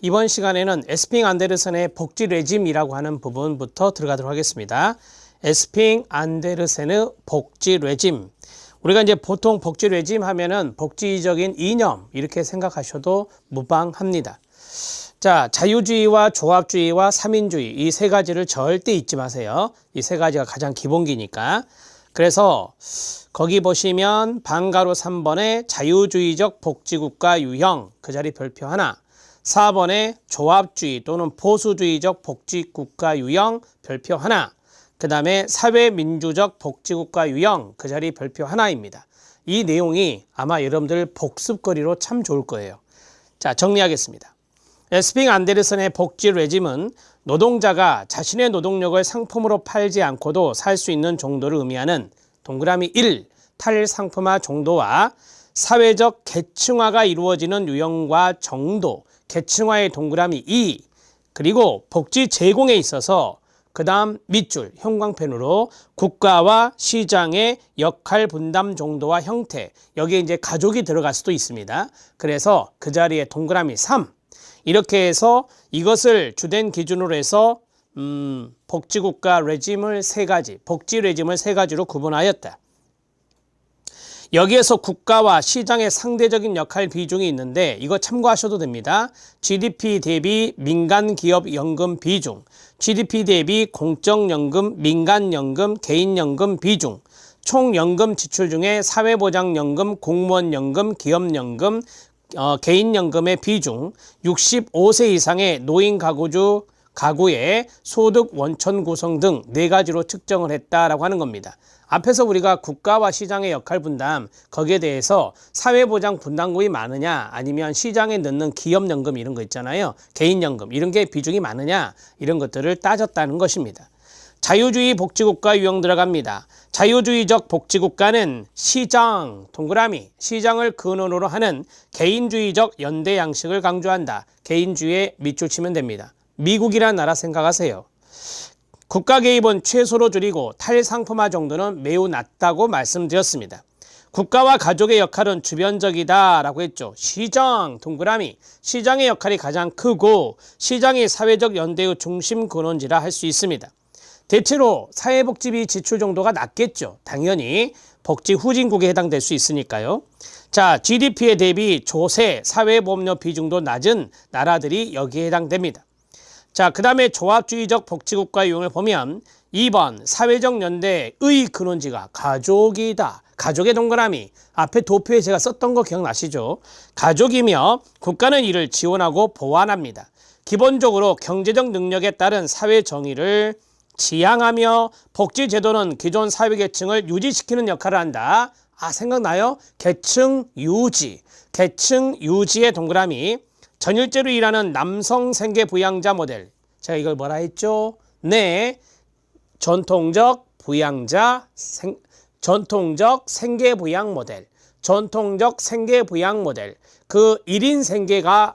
이번 시간에는 에스핑 안데르센의 복지 레짐이라고 하는 부분부터 들어가도록 하겠습니다. 에스핑 안데르센의 복지 레짐. 우리가 이제 보통 복지 레짐 하면은 복지적인 이념 이렇게 생각하셔도 무방합니다. 자, 자유주의와 조합주의와 삼인주의 이 세 가지를 절대 잊지 마세요. 이 세 가지가 가장 기본기니까. 그래서 거기 보시면 방가로 3번에 자유주의적 복지국가 유형 그 자리 별표 하나, 4번에 조합주의 또는 보수주의적 복지국가 유형 별표 하나, 그 다음에 사회민주적 복지국가 유형 그 자리 별표 하나입니다. 이 내용이 아마 여러분들 복습거리로 참 좋을 거예요. 자, 정리하겠습니다. 에스핑 안데르센의 복지 레짐은 노동자가 자신의 노동력을 상품으로 팔지 않고도 살 수 있는 정도를 의미하는 동그라미 1, 탈상품화 정도와 사회적 계층화가 이루어지는 유형과 정도, 계층화의 동그라미 2, 그리고 복지 제공에 있어서 그 다음 밑줄 형광펜으로 국가와 시장의 역할 분담 정도와 형태, 여기에 이제 가족이 들어갈 수도 있습니다. 그래서 그 자리에 동그라미 3, 이렇게 해서 이것을 주된 기준으로 해서 복지국가 레짐을 세 가지, 복지 레짐을 세 가지로 구분하였다. 여기에서 국가와 시장의 상대적인 역할 비중이 있는데 이거 참고하셔도 됩니다. GDP 대비 민간기업 연금 비중, GDP 대비 공적연금, 민간연금, 개인연금 비중, 총연금 지출 중에 사회보장연금, 공무원연금, 기업연금, 개인연금의 비중, 65세 이상의 노인 가구의 소득 원천 구성 등 네 가지로 측정을 했다라고 하는 겁니다. 앞에서 우리가 국가와 시장의 역할 분담, 거기에 대해서 사회보장 분담금이 많으냐 아니면 시장에 넣는 기업연금 이런 거 있잖아요. 개인연금 이런 게 비중이 많으냐 이런 것들을 따졌다는 것입니다. 자유주의 복지국가 유형 들어갑니다. 자유주의적 복지국가는 시장, 동그라미, 시장을 근원으로 하는 개인주의적 연대 양식을 강조한다. 개인주의에 밑줄 치면 됩니다. 미국이라는 나라 생각하세요. 국가 개입은 최소로 줄이고 탈상품화 정도는 매우 낮다고 말씀드렸습니다. 국가와 가족의 역할은 주변적이다 라고 했죠. 시장, 동그라미, 시장의 역할이 가장 크고 시장이 사회적 연대의 중심 근원지라 할 수 있습니다. 대체로 사회복지비 지출 정도가 낮겠죠. 당연히 복지 후진국에 해당될 수 있으니까요. 자, GDP에 대비 조세, 사회보험료 비중도 낮은 나라들이 여기에 해당됩니다. 자, 그 다음에 조합주의적 복지국가 유형을 보면 2번 사회적 연대의 근원지가 가족이다. 가족의 동그라미, 앞에 도표에 제가 썼던 거 기억나시죠? 가족이며 국가는 이를 지원하고 보완합니다. 기본적으로 경제적 능력에 따른 사회 정의를 지향하며 복지제도는 기존 사회계층을 유지시키는 역할을 한다. 아, 생각나요? 계층 유지, 계층 유지의 동그라미, 전일제로 일하는 남성 생계 부양자 모델. 제가 이걸 뭐라 했죠? 네, 전통적 생계 부양 모델, 전통적 생계 부양 모델. 그 1인 생계가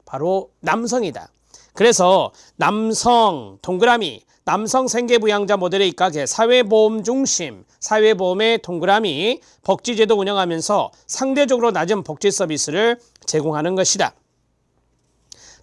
바로 남성이다. 그래서 남성 동그라미, 남성 생계부양자 모델에 입각해 사회보험 중심, 사회보험의 동그라미, 복지제도 운영하면서 상대적으로 낮은 복지 서비스를 제공하는 것이다.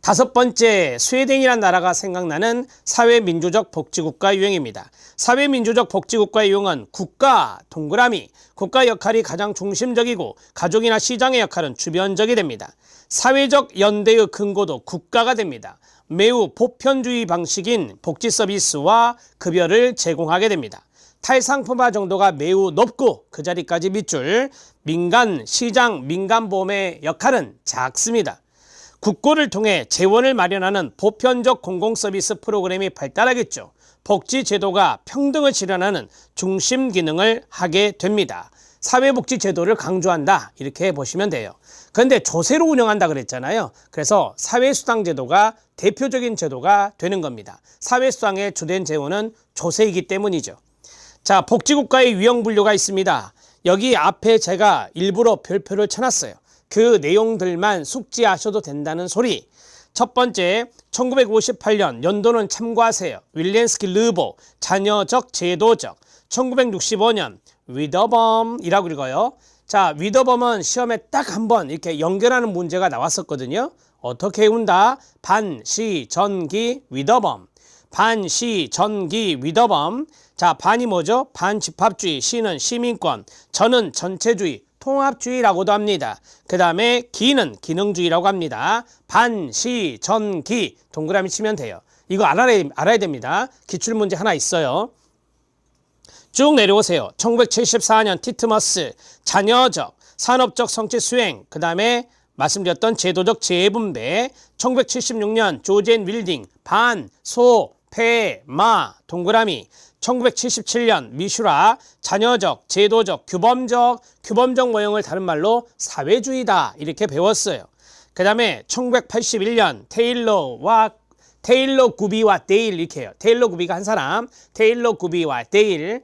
5번째, 스웨덴이라는 나라가 생각나는 사회민주적 복지국가 유형입니다. 사회민주적 복지국가 유형은 국가, 동그라미, 국가 역할이 가장 중심적이고 가족이나 시장의 역할은 주변적이 됩니다. 사회적 연대의 근거도 국가가 됩니다. 매우 보편주의 방식인 복지 서비스와 급여를 제공하게 됩니다. 탈상품화 정도가 매우 높고 그 자리까지 밑줄, 민간, 시장, 민간보험의 역할은 작습니다. 국고를 통해 재원을 마련하는 보편적 공공서비스 프로그램이 발달하겠죠. 복지제도가 평등을 실현하는 중심 기능을 하게 됩니다. 사회복지제도를 강조한다 이렇게 보시면 돼요. 그런데 조세로 운영한다 그랬잖아요. 그래서 사회수당제도가 대표적인 제도가 되는 겁니다. 사회수당의 주된 재원은 조세이기 때문이죠. 자, 복지국가의 유형 분류가 있습니다. 여기 앞에 제가 일부러 별표를 쳐놨어요. 그 내용들만 숙지하셔도 된다는 소리. 첫 번째, 1958년 연도는 참고하세요. 윌렌스키 르보, 자녀적 제도적. 1965년 위더범이라고 읽어요. 자, 위더범은 시험에 딱 한 번 이렇게 연결하는 문제가 나왔었거든요. 어떻게 해운다? 반시전기 위더범. 반시전기 위더범. 자, 반이 뭐죠? 반집합주의, 시는 시민권, 전은 전체주의, 통합주의라고도 합니다. 그 다음에 기는 기능주의라고 합니다. 반시전기 동그라미 치면 돼요. 이거 알아야 됩니다. 기출문제 하나 있어요. 쭉 내려오세요. 1974년 티트머스, 자녀적, 산업적 성취 수행, 그 다음에 말씀드렸던 제도적 재분배, 1976년 조젠 윌딩, 반, 소, 폐, 마, 동그라미, 1977년 미슈라, 자녀적, 제도적, 규범적 모형을 다른 말로 사회주의다 이렇게 배웠어요. 그 다음에 1981년 테일러 구비와 데일 이렇게 해요. 테일러 구비가 한 사람, 테일러 구비와 데일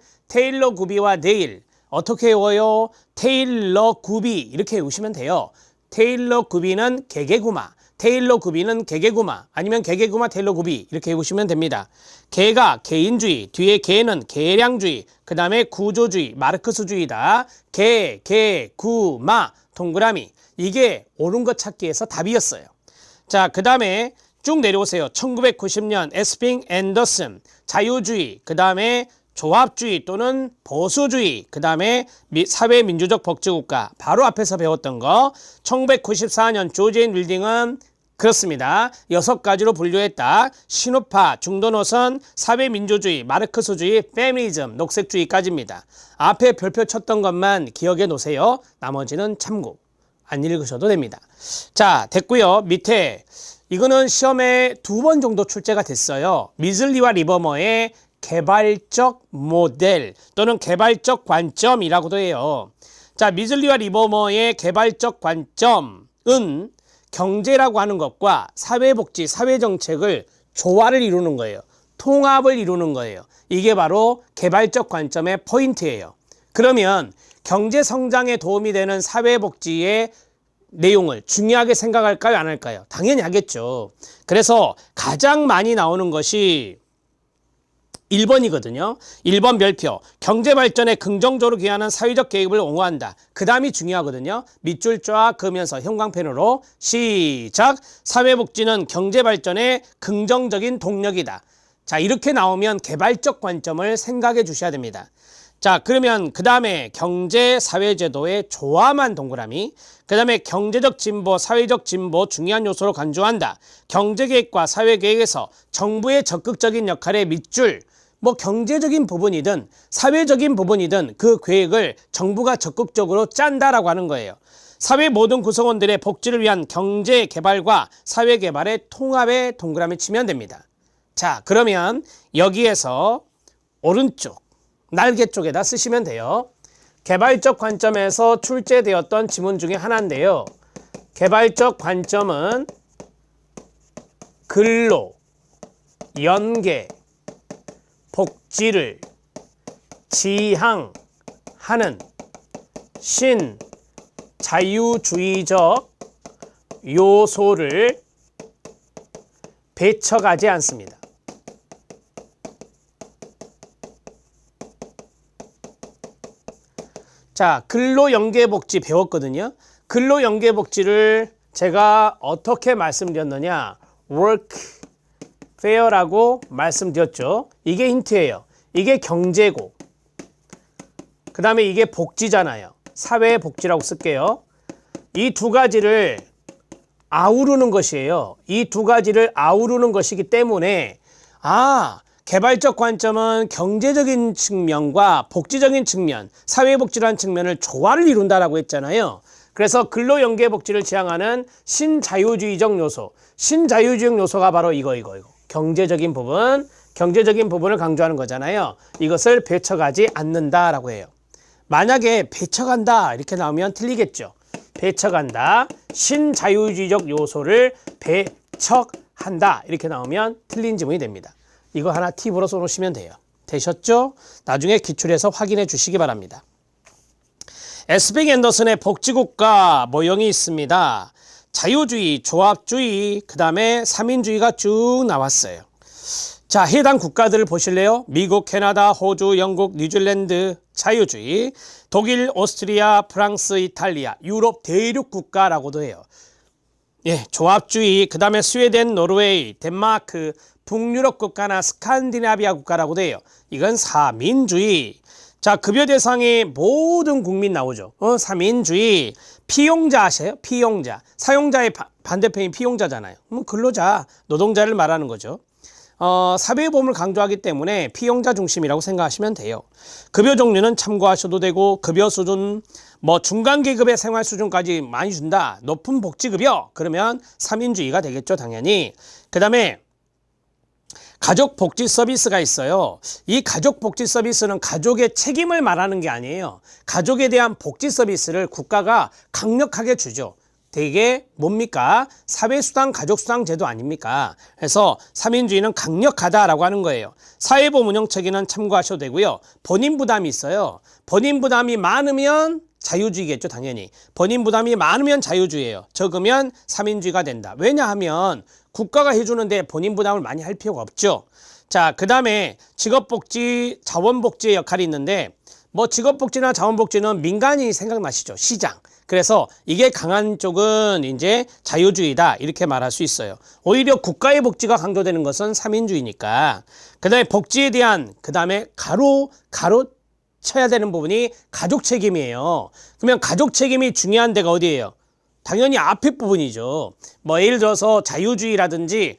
어떻게 외워요? 테일러 구비 이렇게 외우시면 돼요. 테일러 구비는 개개구마, 아니면 개개구마 테일러 구비 이렇게 외우시면 됩니다. 개가 개인주의, 뒤에 개는 계량주의, 그 다음에 구조주의, 마르크스주의다. 개구마 동그라미. 이게 옳은 것 찾기에서 답이었어요. 자, 그 다음에 쭉 내려오세요. 1990년 에스핑 앤더슨, 자유주의, 그 다음에 조합주의 또는 보수주의, 그 다음에 사회민주적 복지국가, 바로 앞에서 배웠던 거. 1994년 조젠 윌딩은 그렇습니다. 6가지로 분류했다. 신우파, 중도노선, 사회민주주의, 마르크스주의, 페미니즘, 녹색주의까지입니다. 앞에 별표 쳤던 것만 기억해 놓으세요. 나머지는 참고 안 읽으셔도 됩니다. 자, 됐고요. 밑에 이거는 시험에 2번 정도 출제가 됐어요. 미즐리와 리버머의 개발적 모델 또는 개발적 관점이라고도 해요. 자, 미즐리와 리버머의 개발적 관점은 경제라고 하는 것과 사회복지, 사회정책을 조화를 이루는 거예요. 통합을 이루는 거예요. 이게 바로 개발적 관점의 포인트예요. 그러면 경제성장에 도움이 되는 사회복지의 내용을 중요하게 생각할까요? 안 할까요? 당연히 하겠죠. 그래서 가장 많이 나오는 것이 1번이거든요. 1번 별표. 경제발전에 긍정적으로 기여하는 사회적 개입을 옹호한다. 그 다음이 중요하거든요. 밑줄 쫙 그으면서 형광펜으로 시작. 사회복지는 경제발전에 긍정적인 동력이다. 자, 이렇게 나오면 개발적 관점을 생각해 주셔야 됩니다. 자, 그러면 그 다음에 경제, 사회제도의 조화만 동그라미. 그 다음에 경제적 진보, 사회적 진보 중요한 요소로 간주한다. 경제계획과 사회계획에서 정부의 적극적인 역할에 밑줄. 뭐 경제적인 부분이든 사회적인 부분이든 그 계획을 정부가 적극적으로 짠다라고 하는 거예요. 사회 모든 구성원들의 복지를 위한 경제 개발과 사회 개발의 통합에 동그라미 치면 됩니다. 자, 그러면 여기에서 오른쪽 날개 쪽에다 쓰시면 돼요. 개발적 관점에서 출제되었던 지문 중에 하나인데요. 개발적 관점은 근로, 연계, 복지를 지향하는 신자유주의적 요소를 배척하지 않습니다. 자, 근로연계복지 배웠거든요. 근로연계복지를 제가 어떻게 말씀드렸느냐, workfare라고 말씀드렸죠. 이게 힌트예요. 이게 경제고, 그 다음에 이게 복지잖아요. 사회복지라고 쓸게요. 이 두 가지를 아우르는 것이에요. 이 두 가지를 아우르는 것이기 때문에 개발적 관점은 경제적인 측면과 복지적인 측면, 사회복지라는 측면을 조화를 이룬다라고 했잖아요. 그래서 근로연계복지를 지향하는 신자유주의적 요소, 신자유주의적 요소가 바로 이거. 경제적인 부분을 강조하는 거잖아요. 이것을 배척하지 않는다라고 해요. 만약에 배척한다 이렇게 나오면 틀리겠죠. 배척한다, 신자유주의적 요소를 배척한다 이렇게 나오면 틀린 지문이 됩니다. 이거 하나 팁으로 써놓으시면 돼요. 되셨죠? 나중에 기출해서 확인해 주시기 바랍니다. 에스핑 앤더슨의 복지국가 모형이 있습니다. 자유주의, 조합주의, 그 다음에 삼인주의가 쭉 나왔어요. 자, 해당 국가들을 보실래요? 미국, 캐나다, 호주, 영국, 뉴질랜드 자유주의, 독일, 오스트리아, 프랑스, 이탈리아, 유럽 대륙 국가라고도 해요. 예, 조합주의, 그 다음에 스웨덴, 노르웨이, 덴마크, 북유럽 국가나 스칸디나비아 국가라고 돼요. 이건 3인주의. 자, 급여 대상이 모든 국민 나오죠. 3인주의. 피용자 아세요? 피용자. 사용자의 반대편이 피용자잖아요. 근로자, 노동자를 말하는 거죠. 사회보험을 강조하기 때문에 피용자 중심이라고 생각하시면 돼요. 급여 종류는 참고하셔도 되고, 급여 수준, 중간 계급의 생활 수준까지 많이 준다. 높은 복지급여. 그러면 3인주의가 되겠죠, 당연히. 그 다음에 가족복지 서비스가 있어요. 이 가족복지 서비스는 가족의 책임을 말하는 게 아니에요. 가족에 대한 복지 서비스를 국가가 강력하게 주죠. 되게 뭡니까? 사회수당, 가족수당 제도 아닙니까? 그래서 3인주의는 강력하다라고 하는 거예요. 사회보험 운영 체계는 참고하셔도 되고요. 본인 부담이 있어요. 본인 부담이 많으면 자유주의겠죠, 당연히. 본인 부담이 많으면 자유주의예요. 적으면 3인주의가 된다. 왜냐하면 국가가 해주는데 본인 부담을 많이 할 필요가 없죠. 자, 그 다음에 직업복지, 자원복지의 역할이 있는데, 직업복지나 자원복지는 민간이 생각나시죠? 시장. 그래서 이게 강한 쪽은 이제 자유주의다, 이렇게 말할 수 있어요. 오히려 국가의 복지가 강조되는 것은 3인주의니까. 그 다음에 복지에 대한, 그 다음에 가로 쳐야 되는 부분이 가족 책임이에요. 그러면 가족 책임이 중요한 데가 어디예요? 당연히 앞에 부분이죠. 예를 들어서 자유주의라든지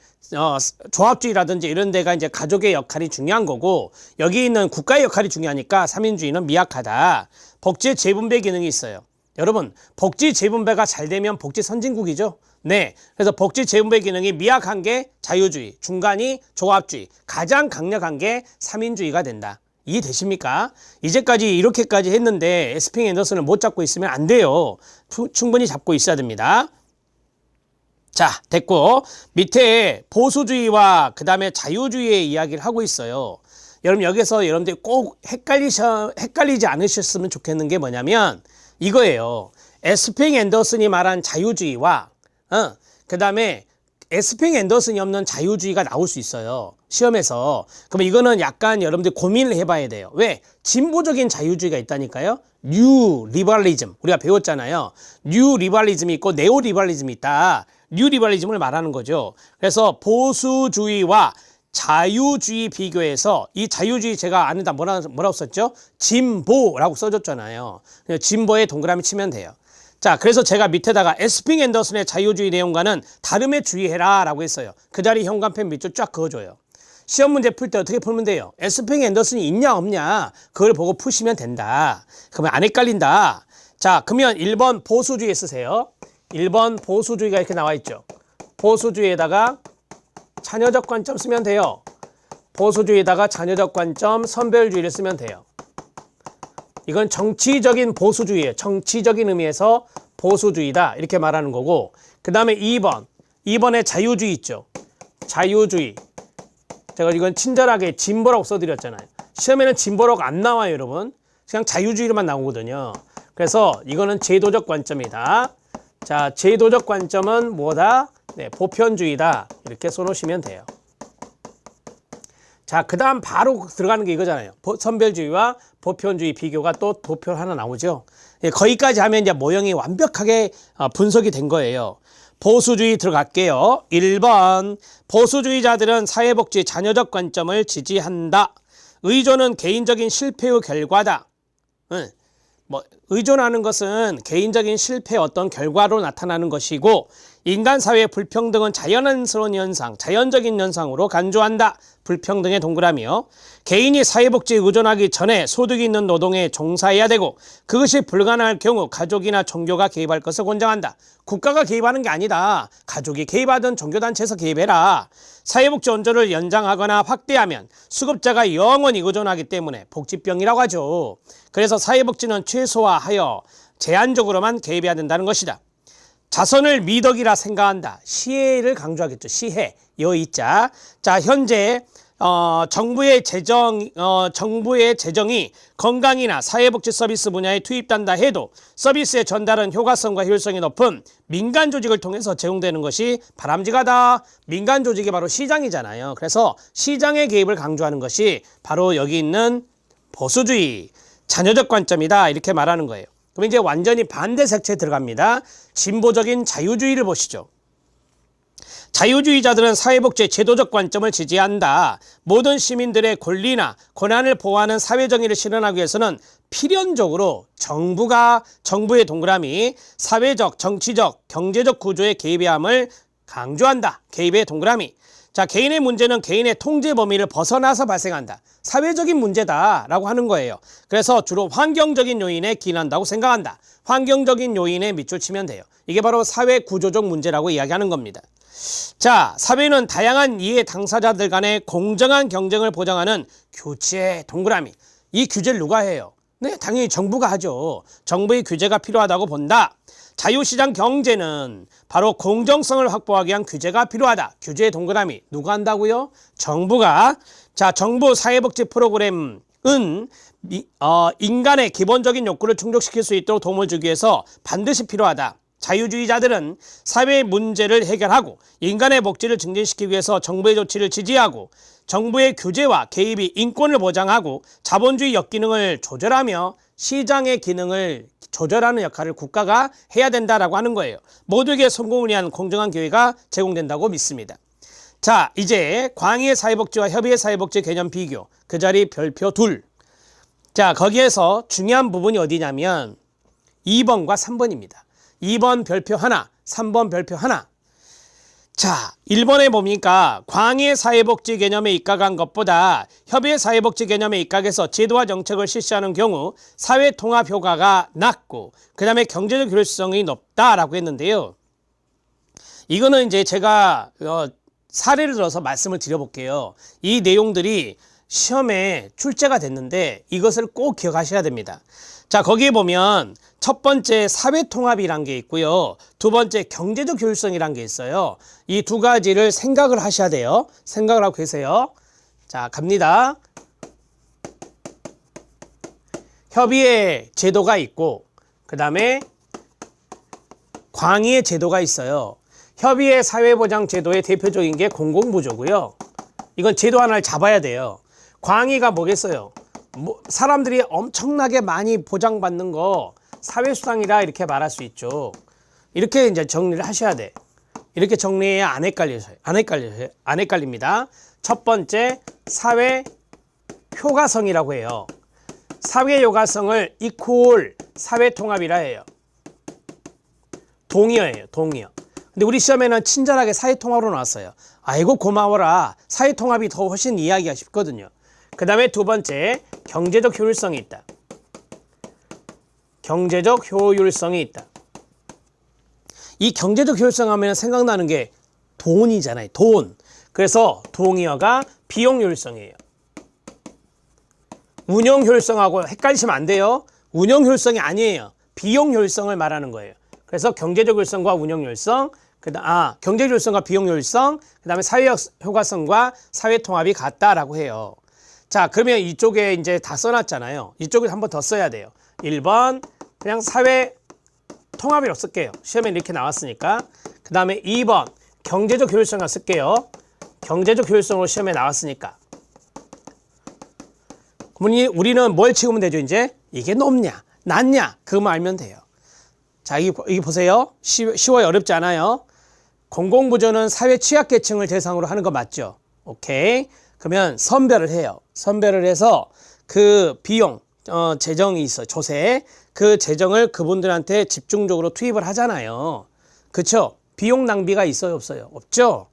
조합주의라든지 이런 데가 이제 가족의 역할이 중요한 거고, 여기 있는 국가의 역할이 중요하니까 3인주의는 미약하다. 복지의 재분배 기능이 있어요. 여러분, 복지 재분배가 잘 되면 복지 선진국이죠. 네, 그래서 복지 재분배 기능이 미약한 게 자유주의, 중간이 조합주의, 가장 강력한 게 3인주의가 된다. 이해되십니까? 이제까지 이렇게까지 했는데 에스핑 앤더슨을 못 잡고 있으면 안 돼요. 충분히 잡고 있어야 됩니다. 자, 됐고, 밑에 보수주의와 그 다음에 자유주의의 이야기를 하고 있어요. 여러분, 여기서 여러분들이 꼭 헷갈리지 않으셨으면 좋겠는 게 뭐냐면 이거예요. 에스핑 앤더슨이 말한 자유주의와 그 다음에 에스핑 앤더슨이 없는 자유주의가 나올 수 있어요, 시험에서. 그럼 이거는 약간 여러분들 고민을 해봐야 돼요. 왜? 진보적인 자유주의가 있다니까요. 뉴 리버럴리즘, 우리가 배웠잖아요. 뉴 리버럴리즘이 있고 네오 리버럴리즘이 있다. 뉴 리버럴리즘을 말하는 거죠. 그래서 보수주의와 자유주의 비교해서, 이 자유주의 제가 안에다 뭐라고 썼죠? 진보라고 써줬잖아요. 진보에 동그라미 치면 돼요. 자, 그래서 제가 밑에다가 에스핑 앤더슨의 자유주의 내용과는 다름에 주의해라 라고 했어요. 그 자리 현관펜 밑줄 쫙 그어줘요. 시험 문제 풀 때 어떻게 풀면 돼요? 에스핑 앤더슨이 있냐 없냐, 그걸 보고 푸시면 된다. 그러면 안 헷갈린다. 자, 그러면 1번 보수주의 쓰세요. 1번 보수주의가 이렇게 나와 있죠. 보수주의에다가 자녀적 관점 쓰면 돼요. 보수주의에다가 자녀적 관점, 선별주의를 쓰면 돼요. 이건 정치적인 보수주의예요. 정치적인 의미에서 보수주의다, 이렇게 말하는 거고, 그 다음에 2번에 자유주의 있죠. 자유주의. 제가 이건 친절하게 진보라고 써드렸잖아요. 시험에는 진보라고 안 나와요, 여러분. 그냥 자유주의로만 나오거든요. 그래서 이거는 제도적 관점이다. 자, 제도적 관점은 뭐다? 네, 보편주의다, 이렇게 써놓으시면 돼요. 자, 그 다음 바로 들어가는 게 이거잖아요. 선별주의와 보편주의 비교가 또 도표 하나 나오죠. 예, 거기까지 하면 이제 모형이 완벽하게 분석이 된 거예요. 보수주의 들어갈게요. 1번, 보수주의자들은 사회복지 자녀적 관점을 지지한다. 의존은 개인적인 실패의 결과다. 의존하는 것은 개인적인 실패의 어떤 결과로 나타나는 것이고, 인간 사회의 불평등은 자연스러운 현상, 자연적인 현상으로 간주한다. 불평등의 동그라미요. 개인이 사회복지에 의존하기 전에 소득이 있는 노동에 종사해야 되고, 그것이 불가능할 경우 가족이나 종교가 개입할 것을 권장한다. 국가가 개입하는 게 아니다. 가족이 개입하든 종교단체에서 개입해라. 사회복지 원조를 연장하거나 확대하면 수급자가 영원히 의존하기 때문에 복지병이라고 하죠. 그래서 사회복지는 최소화하여 제한적으로만 개입해야 된다는 것이다. 자선을 미덕이라 생각한다. 시혜를 강조하겠죠. 시혜, 여의자. 자, 현재 정부의 재정이 건강이나 사회복지 서비스 분야에 투입된다 해도 서비스의 전달은 효과성과 효율성이 높은 민간 조직을 통해서 제공되는 것이 바람직하다. 민간 조직이 바로 시장이잖아요. 그래서 시장의 개입을 강조하는 것이 바로 여기 있는 보수주의, 자녀적 관점이다, 이렇게 말하는 거예요. 그럼 이제 완전히 반대 색채에 들어갑니다. 진보적인 자유주의를 보시죠. 자유주의자들은 사회복지의 제도적 관점을 지지한다. 모든 시민들의 권리나 권한을 보호하는 사회정의를 실현하기 위해서는 필연적으로 정부의 동그라미 사회적, 정치적, 경제적 구조에 개입해야 함을 강조한다. 개입의 동그라미. 자, 개인의 문제는 개인의 통제 범위를 벗어나서 발생한다. 사회적인 문제다라고 하는 거예요. 그래서 주로 환경적인 요인에 기인한다고 생각한다. 환경적인 요인에 밑줄 치면 돼요. 이게 바로 사회 구조적 문제라고 이야기하는 겁니다. 자, 사회는 다양한 이해 당사자들 간의 공정한 경쟁을 보장하는 규제의 동그라미. 이 규제를 누가 해요? 네, 당연히 정부가 하죠. 정부의 규제가 필요하다고 본다. 자유시장 경제는 바로 공정성을 확보하기 위한 규제가 필요하다. 규제의 동그라미. 누가 한다고요? 정부가. 자, 정부 사회복지 프로그램은 인간의 기본적인 욕구를 충족시킬 수 있도록 도움을 주기 위해서 반드시 필요하다. 자유주의자들은 사회의 문제를 해결하고 인간의 복지를 증진시키기 위해서 정부의 조치를 지지하고 정부의 규제와 개입이 인권을 보장하고 자본주의 역기능을 조절하며 시장의 기능을 조절하는 역할을 국가가 해야 된다라고 하는 거예요. 모두에게 성공을 위한 공정한 기회가 제공된다고 믿습니다. 자, 이제 광의의 사회복지와 협의의 사회복지 개념 비교. 그 자리 별표 2. 자, 거기에서 중요한 부분이 어디냐면 2번과 3번입니다. 2번 별표 1, 3번 별표 1. 자, 1번에 보니까 광의의 사회복지 개념에 입각한 것보다 협의의 사회복지 개념에 입각해서 제도와 정책을 실시하는 경우 사회 통합 효과가 낮고 그 다음에 경제적 효율성이 높다라고 했는데요. 이거는 이제 제가 사례를 들어서 말씀을 드려볼게요. 이 내용들이 시험에 출제가 됐는데 이것을 꼭 기억하셔야 됩니다. 자, 거기에 보면 첫 번째 사회통합이란 게 있고요. 두 번째 경제적 효율성이란 게 있어요. 이 두 가지를 생각을 하셔야 돼요. 생각을 하고 계세요. 자, 갑니다. 협의의 제도가 있고 그 다음에 광의의 제도가 있어요. 협의의 사회보장 제도의 대표적인 게 공공부조고요. 이건 제도 하나를 잡아야 돼요. 광의가 뭐겠어요? 사람들이 엄청나게 많이 보장받는 거 사회수당이라 이렇게 말할 수 있죠. 이렇게 이제 정리를 하셔야 돼. 이렇게 정리해야 안 헷갈립니다. 첫 번째 사회 효과성이라고 해요. 사회 효과성을 이퀄 사회 통합이라 해요. 동의어예요. 동의어. 근데 우리 시험에는 친절하게 사회 통합으로 나왔어요. 아이고 고마워라. 사회 통합이 더 훨씬 이해하기가 쉽거든요. 그 다음에 두 번째 경제적 효율성이 있다. 경제적 효율성이 있다. 이 경제적 효율성 하면 생각나는 게 돈이잖아요. 돈. 그래서 동의어가 비용 효율성이에요. 운영 효율성하고 헷갈리시면 안 돼요. 운영 효율성이 아니에요. 비용 효율성을 말하는 거예요. 그래서 경제적 효율성과 운영 효율성, 경제적 효율성과 비용 효율성, 그 다음에 사회 효과성과 사회 통합이 같다라고 해요. 자, 그러면 이쪽에 이제 다 써놨잖아요. 이쪽에 한 번 더 써야 돼요. 1번 그냥 사회 통합이라고 쓸게요. 시험에 이렇게 나왔으니까. 그 다음에 2번 경제적 효율성을 쓸게요. 경제적 효율성으로 시험에 나왔으니까. 우리는 뭘 치우면 되죠? 이제 이게 높냐 낮냐 그것만 알면 돼요. 자, 이게 보세요. 쉬워요. 어렵지 않아요. 공공부조는 사회 취약계층을 대상으로 하는 거 맞죠? 오케이. 그러면 선별을 해요. 선별을 해서 그 비용, 재정이 있어, 조세. 그 재정을 그분들한테 집중적으로 투입을 하잖아요. 그쵸? 비용 낭비가 있어요, 없어요? 없죠?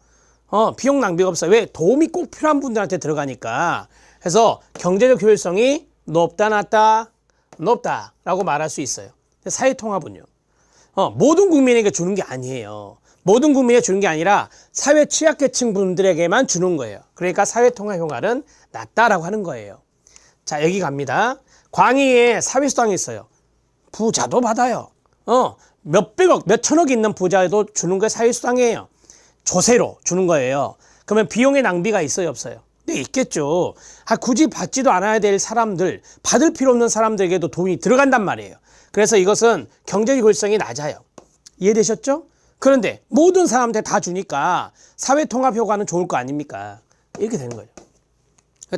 비용 낭비가 없어요. 왜? 도움이 꼭 필요한 분들한테 들어가니까. 그래서 경제적 효율성이 높다, 낮다, 높다라고 말할 수 있어요. 사회통합은요. 모든 국민에게 주는 게 아니에요. 모든 국민에게 주는 게 아니라 사회 취약계층 분들에게만 주는 거예요. 그러니까 사회통합 효과는 낮다라고 하는 거예요. 자, 여기 갑니다. 광의에 사회수당이 있어요. 부자도 받아요. 몇백억, 몇천억 있는 부자에도 주는 게 사회수당이에요. 조세로 주는 거예요. 그러면 비용의 낭비가 있어요, 없어요? 네, 있겠죠. 굳이 받지도 않아야 될 사람들, 받을 필요 없는 사람들에게도 돈이 들어간단 말이에요. 그래서 이것은 경제적 효율성이 낮아요. 이해되셨죠? 그런데 모든 사람한테 다 주니까 사회통합 효과는 좋을 거 아닙니까? 이렇게 되는 거예요.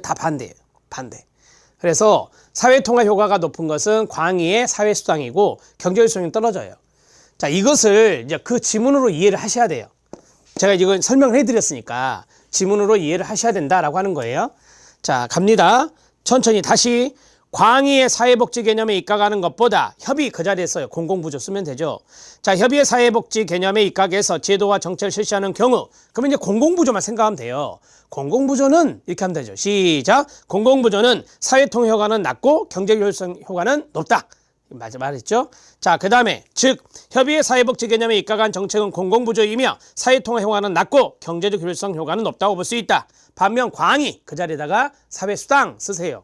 다 반대예요. 반대. 그래서 사회통합 효과가 높은 것은 광의의 사회수당이고 경제효율성이 떨어져요. 자, 이것을 이제 그 지문으로 이해를 하셔야 돼요. 제가 이건 설명을 해드렸으니까 지문으로 이해를 하셔야 된다라고 하는 거예요. 자, 갑니다. 천천히 다시. 광의의 사회복지 개념에 입각하는 것보다 협의 그 자리에 써요. 공공부조 쓰면 되죠. 자, 협의의 사회복지 개념에 입각해서 제도와 정책을 실시하는 경우, 그러면 이제 공공부조만 생각하면 돼요. 공공부조는 이렇게 하면 되죠. 시작. 공공부조는 사회통합 효과는 낮고 경제효율성 효과는 높다. 맞아, 말했죠. 자, 그 다음에 즉 협의의 사회복지 개념에 입각한 정책은 공공부조이며 사회통합 효과는 낮고 경제적 효율성 효과는 높다고 볼 수 있다. 반면 광의 그 자리에다가 사회수당 쓰세요.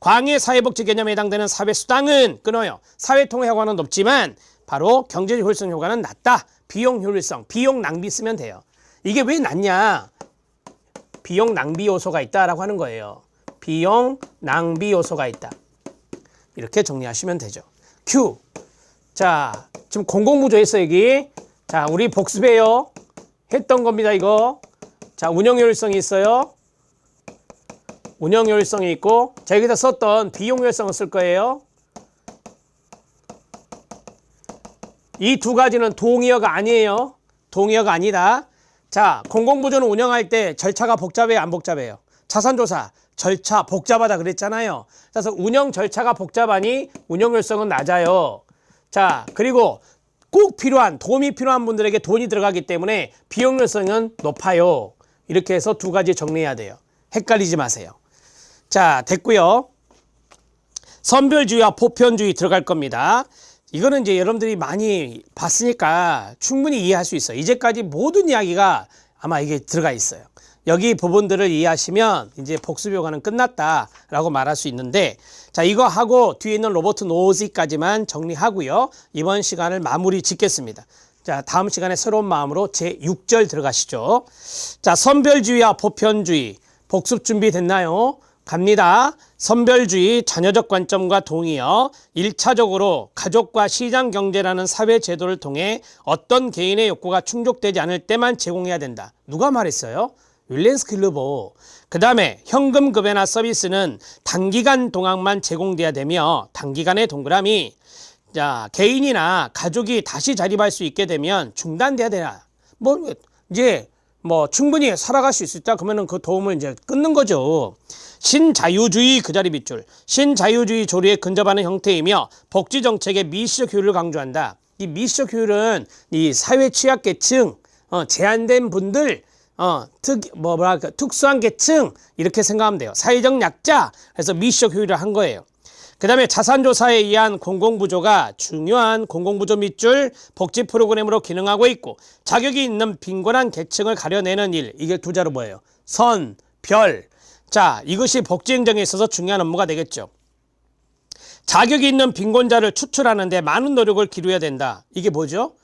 광의의 사회복지 개념에 해당되는 사회수당은 끊어요. 사회통합 효과는 높지만 바로 경제적 효율성 효과는 낮다. 비용 효율성, 비용 낭비 쓰면 돼요. 이게 왜 낮냐? 비용 낭비 요소가 있다라고 하는 거예요. 비용 낭비 요소가 있다. 이렇게 정리하시면 되죠. Q. 자, 지금 공공부조했어 여기. 자, 우리 복습해요. 했던 겁니다 이거. 자, 운영효율성이 있어요. 운영효율성이 있고, 자, 여기다 썼던 비용효율성을 쓸 거예요. 이 두 가지는 동의어가 아니에요. 동의어가 아니다. 자, 공공부조는 운영할 때 절차가 복잡해요, 안 복잡해요? 자산조사 절차 복잡하다 그랬잖아요. 그래서 운영 절차가 복잡하니 운영효율성은 낮아요. 자, 그리고 꼭 필요한, 도움이 필요한 분들에게 돈이 들어가기 때문에 비용효율성은 높아요. 이렇게 해서 두 가지 정리해야 돼요. 헷갈리지 마세요. 자, 됐고요. 선별주의와 보편주의 들어갈 겁니다. 이거는 이제 여러분들이 많이 봤으니까 충분히 이해할 수 있어요. 이제까지 모든 이야기가 아마 이게 들어가 있어요. 여기 부분들을 이해하시면 이제 복습 효과는 끝났다라고 말할 수 있는데, 자, 이거 하고 뒤에 있는 로버트 노지까지만 정리하고요. 이번 시간을 마무리 짓겠습니다. 자, 다음 시간에 새로운 마음으로 제6절 들어가시죠. 자, 선별주의와 보편주의. 복습 준비됐나요? 갑니다. 선별주의 자녀적 관점과 동의어. 1차적으로 가족과 시장경제라는 사회제도를 통해 어떤 개인의 욕구가 충족되지 않을 때만 제공해야 된다. 누가 말했어요? 윌렌스키 르보. 그 다음에 현금급여나 서비스는 단기간 동안만 제공돼야 되며, 단기간의 동그라미. 자, 개인이나 가족이 다시 자립할 수 있게 되면 중단돼야 되나. 이제 충분히 살아갈 수 있다 그러면은 그 도움을 이제 끊는 거죠. 신자유주의 그 자리 밑줄. 신자유주의 조류에 근접하는 형태이며 복지 정책의 미시적 효율을 강조한다. 이 미시적 효율은 이 사회 취약계층, 제한된 분들, 특수한 계층 이렇게 생각하면 돼요. 사회적 약자. 그래서 미시적 효율을 한 거예요. 그 다음에 자산조사에 의한 공공부조가 중요한 공공부조 밑줄 복지 프로그램으로 기능하고 있고, 자격이 있는 빈곤한 계층을 가려내는 일. 이게 두 자로 뭐예요? 선, 별. 자, 이것이 복지행정에 있어서 중요한 업무가 되겠죠. 자격이 있는 빈곤자를 추출하는 데 많은 노력을 기울여야 된다. 이게 뭐죠?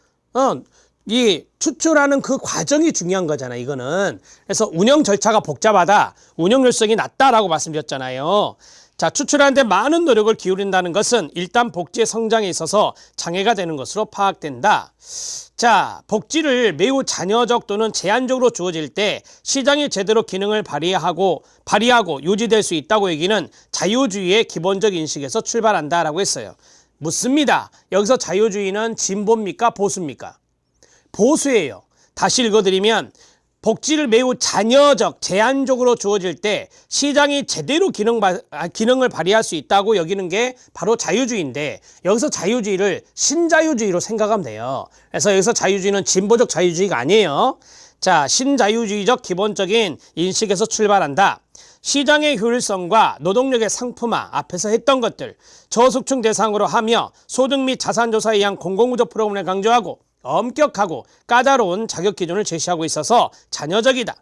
이 추출하는 그 과정이 중요한 거잖아, 이거는. 그래서 운영 절차가 복잡하다, 운영효율성이 낮다라고 말씀드렸잖아요. 자, 추출하는 데 많은 노력을 기울인다는 것은 일단 복지의 성장에 있어서 장애가 되는 것으로 파악된다. 자, 복지를 매우 잔여적 또는 제한적으로 주어질 때 시장이 제대로 기능을 발휘하고 유지될 수 있다고 얘기는 자유주의의 기본적 인식에서 출발한다라고 했어요. 묻습니다. 여기서 자유주의는 진보입니까? 보수입니까? 보수예요. 다시 읽어드리면, 복지를 매우 잔여적, 제한적으로 주어질 때 시장이 제대로 기능을 발휘할 수 있다고 여기는 게 바로 자유주의인데, 여기서 자유주의를 신자유주의로 생각하면 돼요. 그래서 여기서 자유주의는 진보적 자유주의가 아니에요. 자, 신자유주의적 기본적인 인식에서 출발한다. 시장의 효율성과 노동력의 상품화, 앞에서 했던 것들, 저소득층 대상으로 하며 소득 및 자산조사에 의한 공공부조 프로그램을 강조하고 엄격하고 까다로운 자격 기준을 제시하고 있어서 잔여적이다.